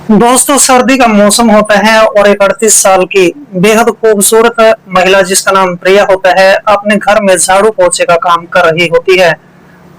दोस्तों, सर्दी का मौसम होता है और एक 38 साल की बेहद खूबसूरत महिला जिसका नाम प्रिया होता है अपने घर में झाड़ू पोछे का काम कर रही होती है।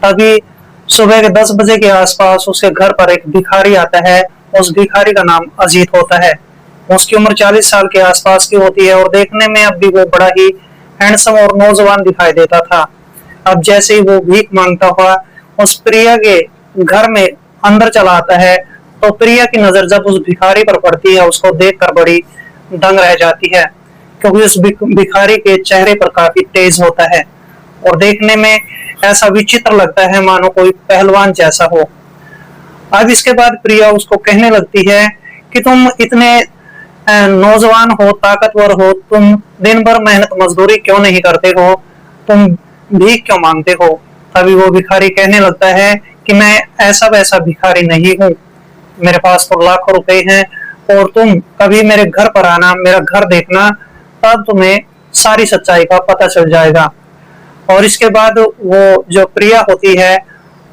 तभी सुबह के 10 बजे के आसपास उसके घर पर एक भिखारी आता है। उस भिखारी का नाम अजीत होता है। उसकी उम्र 40 साल के आसपास की होती है और देखने में अब भी वो बड़ा ही हैंडसम और नौजवान दिखाई देता था। अब जैसे ही वो भीख मांगता हुआ उस प्रिया के घर में अंदर चला आता है, तो प्रिया की नजर जब उस भिखारी पर पड़ती है उसको देखकर बड़ी दंग रह जाती है, क्योंकि उस भिखारी के चेहरे पर काफी तेज होता है और देखने में ऐसा विचित्र लगता है मानो कोई पहलवान जैसा हो। अब इसके बाद प्रिया उसको कहने लगती है कि तुम इतने नौजवान हो, ताकतवर हो, तुम दिन भर मेहनत मजदूरी क्यों नहीं करते हो, तुम भीख क्यों मांगते हो। तभी वो भिखारी कहने लगता है कि मैं ऐसा वैसा भिखारी नहीं हूँ, मेरे पास तो लाखों रुपए हैं और तुम कभी मेरे घर पर आना, मेरा घर देखना, तब तुम्हें सारी सच्चाई का पता चल जाएगा। और इसके बाद वो जो प्रिया होती है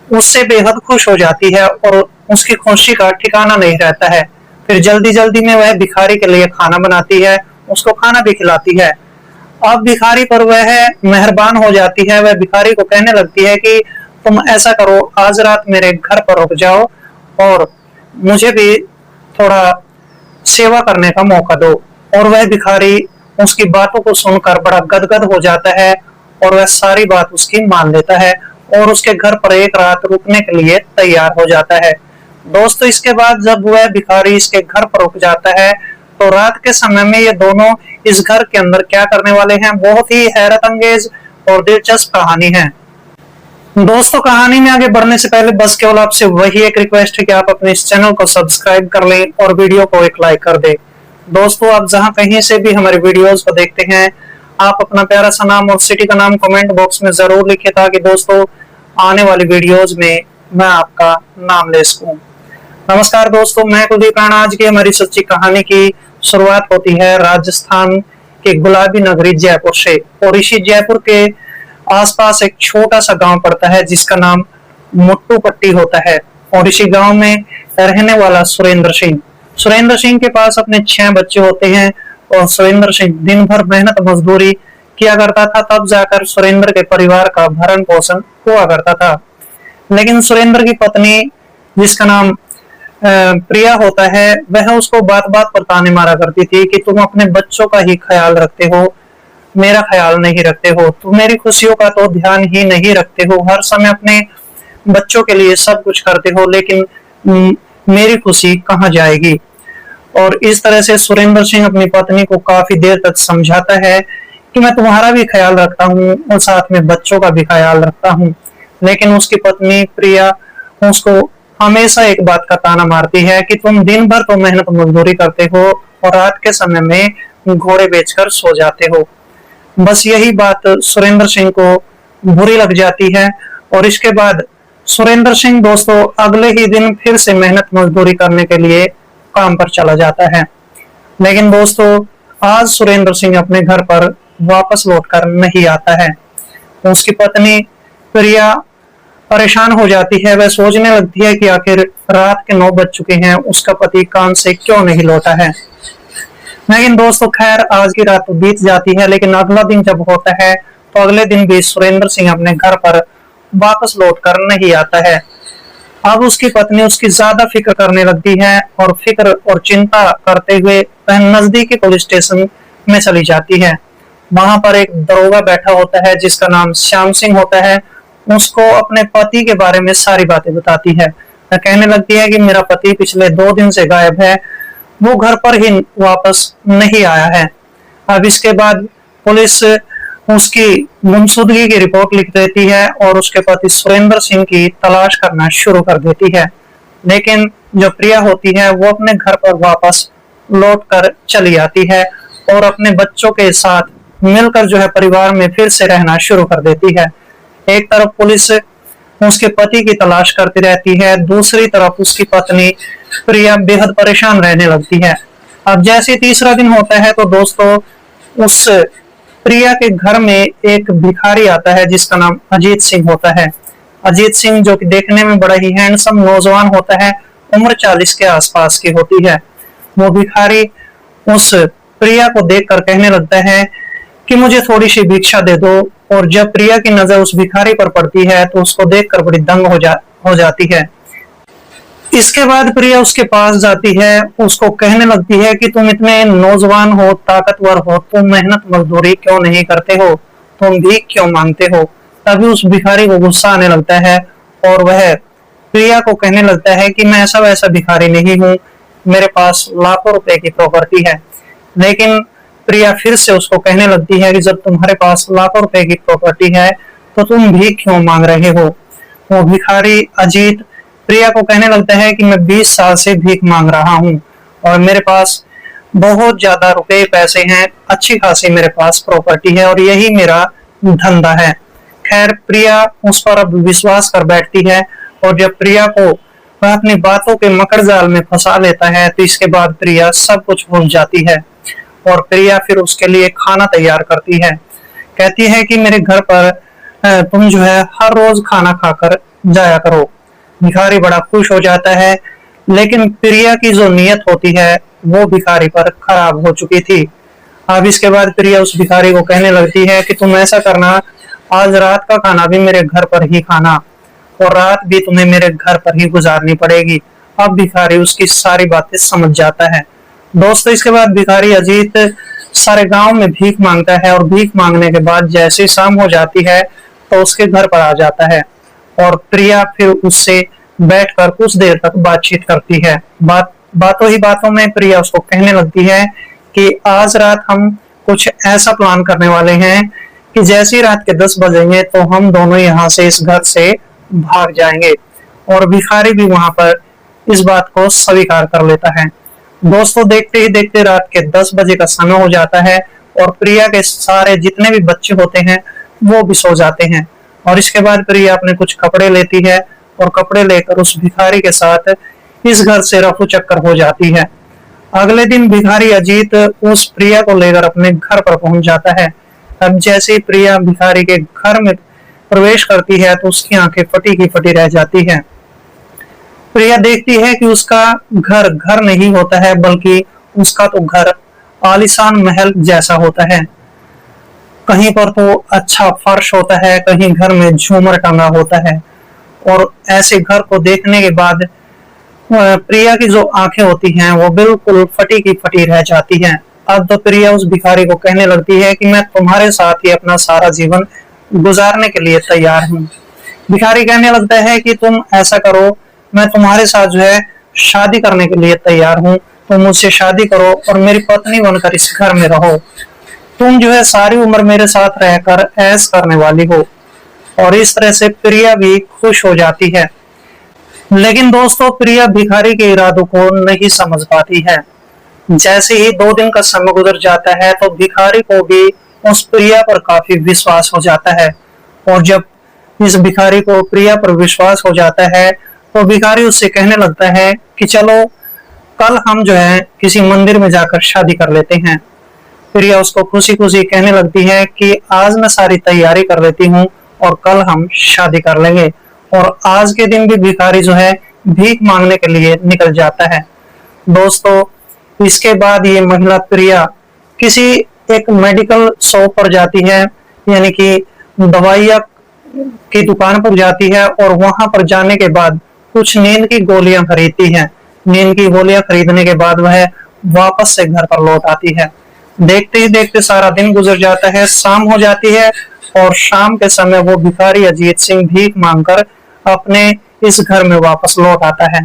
उससे बेहद खुश हो जाती है और उसकी खुशी का ठिकाना नहीं रहता है। फिर जल्दी जल्दी में वह भिखारी के लिए खाना बनाती है, उसको खाना भी खिलाती है। अब भिखारी पर वह मेहरबान हो जाती है। वह भिखारी को कहने लगती है कि तुम ऐसा करो, आज रात मेरे घर पर रुक जाओ और मुझे भी थोड़ा सेवा करने का मौका दो। और वह भिखारी उसकी बातों को सुनकर बड़ा गदगद हो जाता है और वह सारी बात उसकी मान लेता है और उसके घर पर एक रात रुकने के लिए तैयार हो जाता है। दोस्तों, इसके बाद जब वह भिखारी इसके घर पर रुक जाता है, तो रात के समय में ये दोनों इस घर के अंदर क्या करने वाले हैं, बहुत ही हैरत अंगेज और दिलचस्प कहानी है। दोस्तों, कहानी में आगे बढ़ने से पहले बस केवल आपसे वही एक रिक्वेस्ट है कि आप अपने इस चैनल को सब्सक्राइब कर लें और वीडियो को एक लाइक कर दें। दोस्तों, आप जहां कहीं से भी हमारे वीडियोस को देखते हैं, आप अपना प्यारा सा नाम और सिटी का नाम कमेंट बॉक्स में जरूर लिखें, ताकि दोस्तों आने वाली वीडियोस में मैं आपका नाम ले सकूं। नमस्कार दोस्तों, मैं कुलदीप राणा। आज की हमारी सच्ची कहानी की शुरुआत होती है राजस्थान के गुलाबी नगरी जयपुर से। और इसी जयपुर के आसपास एक छोटा सा गांव पड़ता है जिसका नाम मुट्टू पट्टी होता है। और इसी गांव में रहने वाला सुरेंद्र सिंह के पास अपने 6 बच्चे होते हैं। और सुरेंद्र सिंह दिन भर मेहनत मजदूरी किया करता था, तब जाकर सुरेंद्र के परिवार का भरण पोषण हुआ करता था। लेकिन सुरेंद्र की पत्नी जिसका नाम प्रिया होता है, वह उसको बात बात पर ताने मारा करती थी कि तुम अपने बच्चों का ही ख्याल रखते हो, मेरा ख्याल नहीं रखते हो, तुम मेरी खुशियों का तो ध्यान ही नहीं रखते हो, हर समय अपने बच्चों के लिए सब कुछ करते हो, लेकिन मेरी खुशी कहाँ जाएगी। और इस तरह से सुरेंद्र सिंह अपनी पत्नी को काफी देर तक समझाता है कि मैं तुम्हारा भी ख्याल रखता हूँ और साथ में बच्चों का भी ख्याल रखता हूँ। लेकिन उसकी पत्नी प्रिया उसको हमेशा एक बात का ताना मारती है कि तुम दिन भर तो मेहनत मजदूरी करते हो और रात के समय में घोड़े बेचकर सो जाते हो। बस यही बात सुरेंद्र सिंह को बुरी लग जाती है। और इसके बाद सुरेंद्र सिंह दोस्तों अगले ही दिन फिर से मेहनत मजदूरी करने के लिए काम पर चला जाता है। लेकिन दोस्तों आज सुरेंद्र सिंह अपने घर पर वापस लौटकर नहीं आता है। उसकी पत्नी प्रिया परेशान हो जाती है। वह सोचने लगती है कि आखिर रात के 9 बज चुके हैं, उसका पति काम से क्यों नहीं लौटा है। लेकिन दोस्तों खैर आज की रात तो बीत जाती है, लेकिन अगला दिन जब होता है तो अगले दिन भी सुरेंद्र सिंह अपने घर पर वापस लौट कर नहीं आता है। अब उसकी पत्नी उसकी ज्यादा फिक्र करने लगती है और फिक्र और चिंता करते हुए वह नजदीकी पुलिस स्टेशन में चली जाती है। वहां पर एक दरोगा बैठा होता है जिसका नाम श्याम सिंह होता है। उसको अपने पति के बारे में सारी बातें बताती है। वह कहने लगती है कि मेरा पति पिछले 2 दिन से गायब है, वो घर पर ही वापस नहीं आया है। अब इसके बाद पुलिस उसकी गुमशुदगी की रिपोर्ट लिख देती है और उसके पति सुरेंद्र सिंह की तलाश करना शुरू कर देती है। लेकिन जो प्रिया होती है वो अपने घर पर वापस लौट कर चली आती है और अपने बच्चों के साथ मिलकर जो है परिवार में फिर से रहना शुरू कर देती है। एक तरफ पुलिस उसके पति की तलाश करती रहती है, दूसरी तरफ उसकी पत्नी प्रिया बेहद परेशान रहने लगती है। अब जैसे तीसरा दिन होता है तो दोस्तों उस प्रिया के घर में एक भिखारी आता है जिसका नाम अजीत सिंह होता है। अजीत सिंह जो कि देखने में बड़ा ही हैंडसम नौजवान होता है उम्र 40 के आसपास की होती है। वो भिखारी उस प्रिया को देखकर कहने लगता है कि मुझे थोड़ी सी भिक्षा दे दो। और जब प्रिया की नजर उस भिखारी पर पड़ती है तो उसको देखकर बड़ी दंग हो जाती है। इसके बाद प्रिया उसके पास जाती है, उसको कहने लगती है कि तुम इतने नौजवान हो, ताकतवर हो, तुम मेहनत मजदूरी क्यों नहीं करते हो, तुम भीख क्यों मांगते हो। तभी उस भिखारी को गुस्सा आने लगता है और वह प्रिया को कहने लगता है कि मैं ऐसा वैसा भिखारी नहीं हूँ, मेरे पास लाखों रुपए की प्रॉपर्टी है। लेकिन प्रिया फिर से उसको कहने लगती है कि जब तुम्हारे पास लाखों रुपए की प्रॉपर्टी है तो तुम भीख क्यों मांग रहे हो। वो भिखारी अजीत प्रिया को कहने लगता है कि मैं 20 साल से भीख मांग रहा हूँ और मेरे पास बहुत ज्यादा रुपए पैसे हैं, अच्छी खासी मेरे पास प्रॉपर्टी है और यही मेरा धंधा है। खैर प्रिया उस पर अब विश्वास कर बैठती है और जब प्रिया को वह अपनी बातों के मकड़ जाल में फंसा लेता है तो इसके बाद प्रिया सब कुछ भूल जाती है और प्रिया फिर उसके लिए खाना तैयार करती है। कहती है कि मेरे घर पर तुम जो है हर रोज खाना खाकर जाया करो। भिखारी बड़ा खुश हो जाता है, लेकिन प्रिया की जो नीयत होती है वो भिखारी पर खराब हो चुकी थी। अब इसके बाद प्रिया उस भिखारी को कहने लगती है कि तुम ऐसा करना, आज रात का खाना भी मेरे घर पर ही खाना और रात भी तुम्हें मेरे घर पर ही गुजारनी पड़ेगी। अब भिखारी उसकी सारी बातें समझ जाता है। दोस्तों इसके बाद भिखारी अजीत सारे गांव में भीख मांगता है और भीख मांगने के बाद जैसे शाम हो जाती है तो उसके घर पर आ जाता है और प्रिया फिर उससे बैठकर कुछ देर तक बातचीत करती है। बातों ही बातों में प्रिया उसको कहने लगती है कि आज रात हम कुछ ऐसा प्लान करने वाले हैं कि जैसी रात के 10 बजेंगे तो हम दोनों यहाँ से इस घर से भाग जाएंगे। और भिखारी भी वहां पर इस बात को स्वीकार कर लेता है। दोस्तों देखते ही देखते रात के 10 बजे का समय हो जाता है और प्रिया के सारे जितने भी बच्चे होते हैं वो भी सो जाते हैं। और इसके बाद प्रिया अपने कुछ कपड़े लेती है और कपड़े लेकर उस भिखारी के साथ इस घर से रफू चक्कर हो जाती है। अगले दिन भिखारी अजीत उस प्रिया को लेकर अपने घर पर पहुंच जाता है। अब जैसे ही प्रिया भिखारी के घर में प्रवेश करती है तो उसकी आंखें फटी की फटी रह जाती है। प्रिया देखती है कि उसका घर घर नहीं होता है, बल्कि उसका तो घर आलीशान महल जैसा होता है। कहीं पर तो अच्छा फर्श होता है, कहीं घर में झूमर टंगा होता है। और ऐसे घर को देखने के बाद प्रिया की जो आंखें होती हैं वो बिल्कुल फटी की फटी रह जाती हैं। अब तो प्रिया उस भिखारी को कहने लगती है कि मैं तुम्हारे साथ ही अपना सारा जीवन गुजारने के लिए तैयार हूँ। भिखारी कहने लगता है कि तुम ऐसा करो, मैं तुम्हारे साथ जो है शादी करने के लिए तैयार हूँ, तुम मुझसे शादी करो और मेरी पत्नी बनकर इस घर में रहो। तुम जो है सारी उम्र मेरे साथ रहकर ऐश करने वाली हो। और इस तरह से प्रिया भी खुश हो जाती है। लेकिन दोस्तों प्रिया भिखारी के इरादों को नहीं समझ पाती है। जैसे ही 2 दिन का समय गुजर जाता है तो भिखारी को भी उस प्रिया पर काफी विश्वास हो जाता है। और जब इस भिखारी को प्रिया पर विश्वास हो जाता है तो भिखारी उससे कहने लगता है कि चलो कल हम जो है किसी मंदिर में जाकर शादी कर लेते हैं। प्रिया उसको खुशी खुशी कहने लगती है कि आज मैं सारी तैयारी कर लेती हूँ और कल हम शादी कर लेंगे। और आज के दिन भी भिखारी जो है भीख मांगने के लिए निकल जाता है। दोस्तों इसके बाद ये महिला प्रिया किसी एक मेडिकल शॉप पर जाती है, यानी कि दवाइयाँ की दुकान पर जाती है और वहां पर जाने के बाद कुछ नींद की गोलियां खरीदती है। नींद की गोलियां खरीदने के बाद वह वापस से घर पर लौट आती है। देखते ही देखते सारा दिन गुजर जाता है, शाम हो जाती है और शाम के समय वो भिखारी अजीत सिंह भीख मांगकर अपने इस घर में वापस लौट आता है।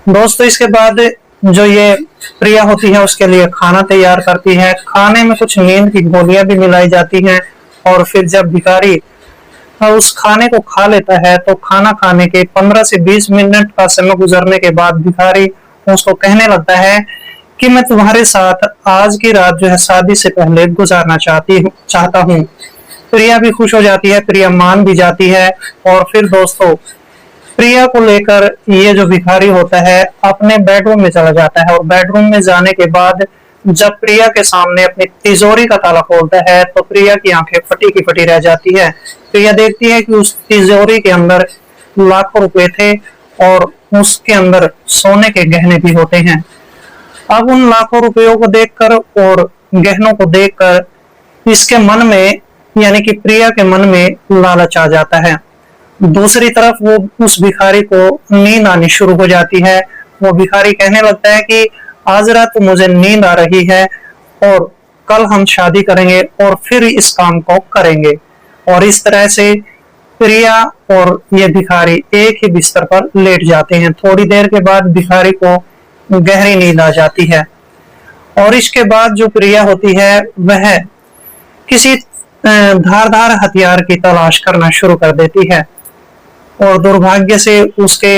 दोस्तों इसके बाद जो ये प्रिया होती है उसके लिए खाना तैयार करती है। खाने में कुछ नींद की गोलियां भी मिलाई जाती हैं और फिर जब भिखारी उस खाने को खा लेता है तो खाना खाने के 15 से 20 मिनट का समय गुजरने के बाद भिखारी उसको कहने लगता है कि मैं तुम्हारे साथ आज की रात जो है शादी से पहले गुजारना चाहता हूँ। प्रिया भी खुश हो जाती है, प्रिया मान भी जाती है। और फिर दोस्तों प्रिया को लेकर ये जो भिखारी होता है अपने बेडरूम में चला जाता है और बेडरूम में जाने के बाद जब प्रिया के सामने अपनी तिजोरी का ताला खोलता है तो प्रिया की आंखें फटी की फटी रह जाती है। प्रिया देखती है कि उस तिजोरी के अंदर लाखों रुपए थे और उसके अंदर सोने के गहने भी होते हैं। अब उन लाखों रुपयों को देखकर और गहनों को देखकर इसके मन में, यानी कि प्रिया के मन में लालच आ जाता है। दूसरी तरफ वो उस भिखारी को नींद आनी शुरू हो जाती है। वो भिखारी कहने लगता है कि आज रात मुझे नींद आ रही है और कल हम शादी करेंगे और फिर इस काम को करेंगे। और इस तरह से प्रिया और ये भिखारी एक ही बिस्तर पर लेट जाते हैं। थोड़ी देर के बाद भिखारी को गहरी नींद आ जाती है और इसके बाद जो प्रिया होती है वह किसी धारदार हथियार की तलाश करना शुरू कर देती है और दुर्भाग्य से उसके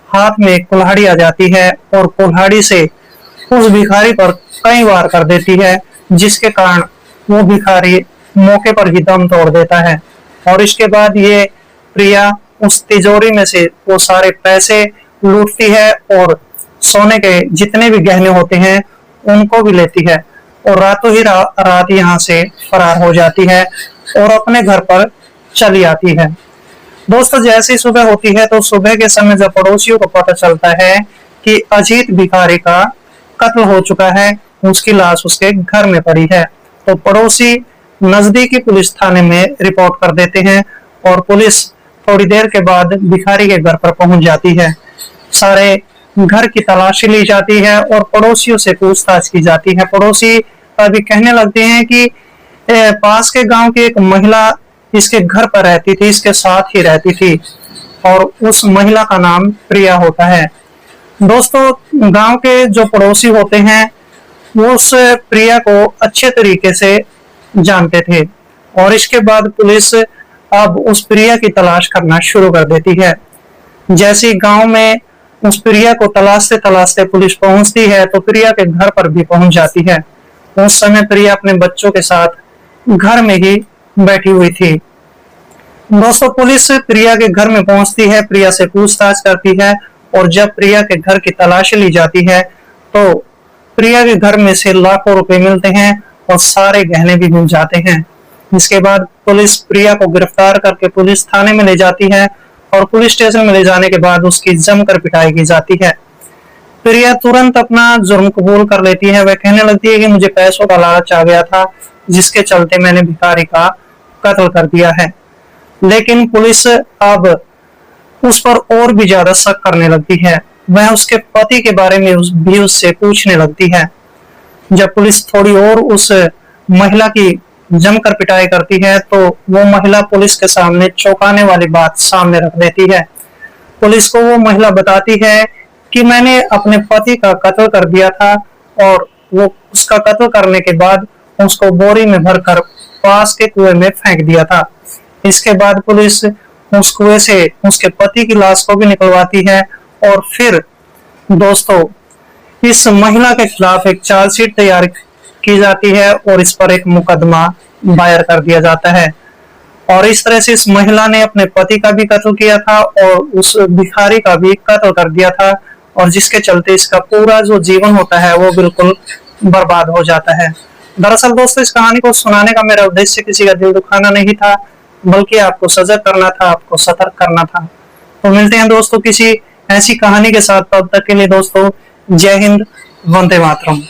हाथ में कुल्हाड़ी आ जाती है और कुल्हाड़ी से उस भिखारी पर कई वार कर देती है, जिसके कारण वो भिखारी मौके पर ही दम तोड़ देता है। और इसके बाद ये प्रिया उस तिजोरी में से वो सारे पैसे लूटती है और सोने के जितने भी गहने होते हैं उनको भी लेती है और रातों ही रात यहाँ से फरार हो जाती है और अपने घर पर चली आती है। दोस्तों, जैसे ही सुबह होती है तो सुबह के समय जब पड़ोसियों को पता चलता है कि अजीत भिखारी का कत्ल हो चुका है, उसकी लाश उसके घर में पड़ी है, तो पड़ोसी नजदीकी पुलिस थाने में रिपोर्ट कर देते हैं और पुलिस थोड़ी देर के बाद भिखारी के घर पर पहुंच जाती है। सारे घर की तलाशी ली जाती है और पड़ोसियों से पूछताछ की जाती है। पड़ोसी अभी कहने लगते हैं कि पास के गांव की एक महिला इसके घर पर रहती थी, इसके साथ ही रहती थी और उस महिला का नाम प्रिया होता है। दोस्तों, गांव के जो पड़ोसी होते हैं वो उस प्रिया को अच्छे तरीके से जानते थे और इसके बाद पुलिस अब उस प्रिया की तलाश करना शुरू कर देती है। जैसे गांव में उस प्रिया को तलाशते तलाशते पुलिस पहुंचती है तो प्रिया के घर पर भी पहुंच जाती है। उस समय प्रिया अपने बच्चों के साथ घर में ही बैठी हुई थी। दोस्तों, पुलिस प्रिया के घर में पहुंचती है, प्रिया से पूछताछ करती है और जब प्रिया के घर की तलाशी ली जाती है तो प्रिया के घर में से लाखों रुपए मिलते हैं और सारे गहने भी मिल जाते हैं। इसके बाद पुलिस प्रिया को गिरफ्तार करके पुलिस थाने में ले जाती है और पुलिस स्टेशन में ले जाने के बाद उसकी जमकर पिटाई की जाती है। प्रिया तुरंत अपना जुर्म कबूल कर लेती है। वह कहने लगती है कि मुझे पैसों का लालच आ गया था, जिसके चलते मैंने भिखारी का कत्ल कर दिया है। लेकिन पुलिस अब उस पर और भी ज्यादा शक करने लगती है। वह उसके पति के बारे में भी उससे पूछने लगती है। जब पुलिस थोड़ी और उस महिला की जमकर पिटाई करती है तो वो महिला पुलिस के सामने चौंकाने वाली बात सामने रख देती है। पुलिस को वो महिला बताती है कि मैंने अपने पति का कत्ल कर दिया था और वो उसका कत्ल करने के बाद उसको बोरी में भरकर पास के कुएं में फेंक दिया था। इसके बाद पुलिस उस कुएं से उसके पति की लाश को भी निकलवाती है और फिर दोस्तों इस महिला के खिलाफ एक चार्जशीट तैयार की जाती है और इस पर एक मुकदमा दायर कर दिया जाता है। और इस तरह से इस महिला ने अपने पति का भी कत्ल किया था और उस भिखारी का भी कत्ल कर दिया था और जिसके चलते इसका पूरा जो जीवन होता है वो बिल्कुल बर्बाद हो जाता है। दरअसल दोस्तों, इस कहानी को सुनाने का मेरा उद्देश्य किसी का दिल दुखाना नहीं था, बल्कि आपको सजग करना था, आपको सतर्क करना था। तो मिलते हैं दोस्तों किसी ऐसी कहानी के साथ, तब तक के लिए दोस्तों जय हिंद, वंदे मातरम।